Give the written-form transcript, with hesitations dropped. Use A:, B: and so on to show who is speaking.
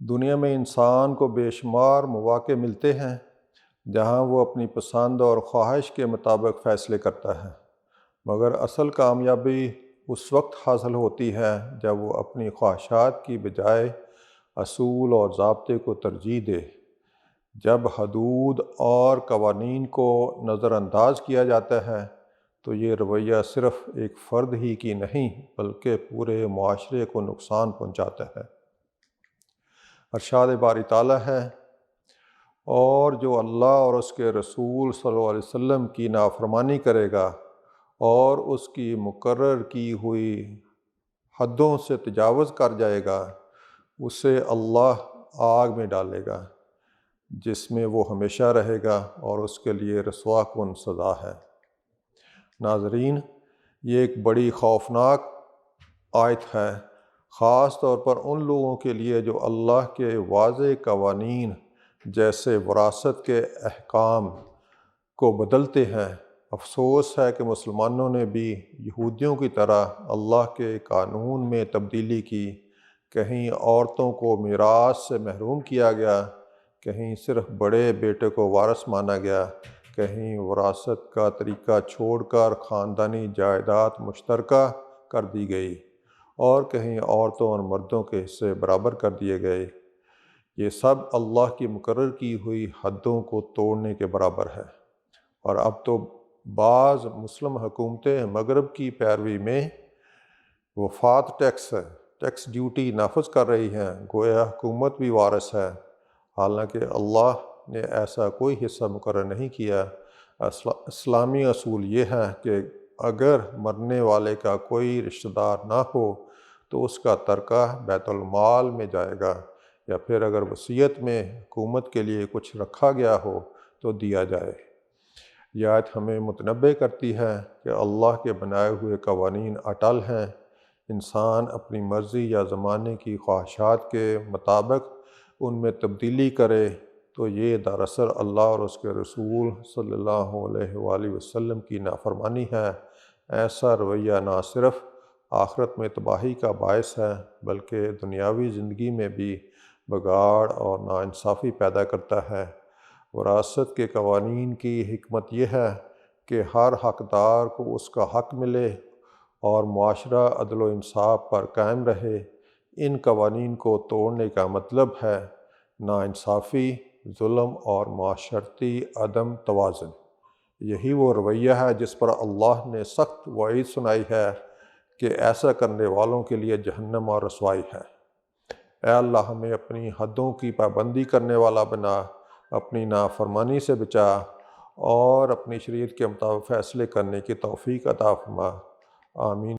A: دنیا میں انسان کو بے شمار مواقع ملتے ہیں جہاں وہ اپنی پسند اور خواہش کے مطابق فیصلے کرتا ہے، مگر اصل کامیابی اس وقت حاصل ہوتی ہے جب وہ اپنی خواہشات کی بجائے اصول اور ضابطے کو ترجیح دے۔ جب حدود اور قوانین کو نظر انداز کیا جاتا ہے تو یہ رویہ صرف ایک فرد ہی کی نہیں بلکہ پورے معاشرے کو نقصان پہنچاتا ہے۔ ارشاد باری تعالیٰ ہے، اور جو اللہ اور اس کے رسول صلی اللہ علیہ وسلم کی نافرمانی کرے گا اور اس کی مقرر کی ہوئی حدوں سے تجاوز کر جائے گا، اسے اللہ آگ میں ڈالے گا جس میں وہ ہمیشہ رہے گا اور اس کے لیے رسوا کن سزا ہے۔ ناظرین، یہ ایک بڑی خوفناک آیت ہے، خاص طور پر ان لوگوں کے لیے جو اللہ کے واضح قوانین جیسے وراثت کے احکام کو بدلتے ہیں۔ افسوس ہے کہ مسلمانوں نے بھی یہودیوں کی طرح اللہ کے قانون میں تبدیلی کی۔ کہیں عورتوں کو میراث سے محروم کیا گیا، کہیں صرف بڑے بیٹے کو وارث مانا گیا، کہیں وراثت کا طریقہ چھوڑ کر خاندانی جائیداد مشترکہ کر دی گئی، اور کہیں عورتوں اور مردوں کے حصے برابر کر دیے گئے۔ یہ سب اللہ کی مقرر کی ہوئی حدوں کو توڑنے کے برابر ہے، اور اب تو بعض مسلم حکومتیں مغرب کی پیروی میں وفات ٹیکس ڈیوٹی نافذ کر رہی ہیں، گویا حکومت بھی وارث ہے، حالانکہ اللہ نے ایسا کوئی حصہ مقرر نہیں کیا۔ اسلامی اصول یہ ہے کہ اگر مرنے والے کا کوئی رشتہ دار نہ ہو تو اس کا ترکہ بیت المال میں جائے گا، یا پھر اگر وصیت میں حکومت کے لیے کچھ رکھا گیا ہو تو دیا جائے۔ یہ آیت ہمیں متنبہ کرتی ہے کہ اللہ کے بنائے ہوئے قوانین اٹل ہیں۔ انسان اپنی مرضی یا زمانے کی خواہشات کے مطابق ان میں تبدیلی کرے تو یہ دراصل اللہ اور اس کے رسول صلی اللہ علیہ وآلہ وسلم کی نافرمانی ہے۔ ایسا رویہ نہ صرف آخرت میں تباہی کا باعث ہے بلکہ دنیاوی زندگی میں بھی بگاڑ اور ناانصافی پیدا کرتا ہے۔ وراثت کے قوانین کی حکمت یہ ہے کہ ہر حقدار کو اس کا حق ملے اور معاشرہ عدل و انصاف پر قائم رہے۔ ان قوانین کو توڑنے کا مطلب ہے ناانصافی، ظلم اور معاشرتی عدم توازن۔ یہی وہ رویہ ہے جس پر اللہ نے سخت وعید سنائی ہے کہ ایسا کرنے والوں کے لیے جہنم اور رسوائی ہے۔ اے اللہ، ہمیں اپنی حدوں کی پابندی کرنے والا بنا، اپنی نافرمانی سے بچا، اور اپنی شریعت کے مطابق فیصلے کرنے کی توفیق عطا فرما۔ آمین۔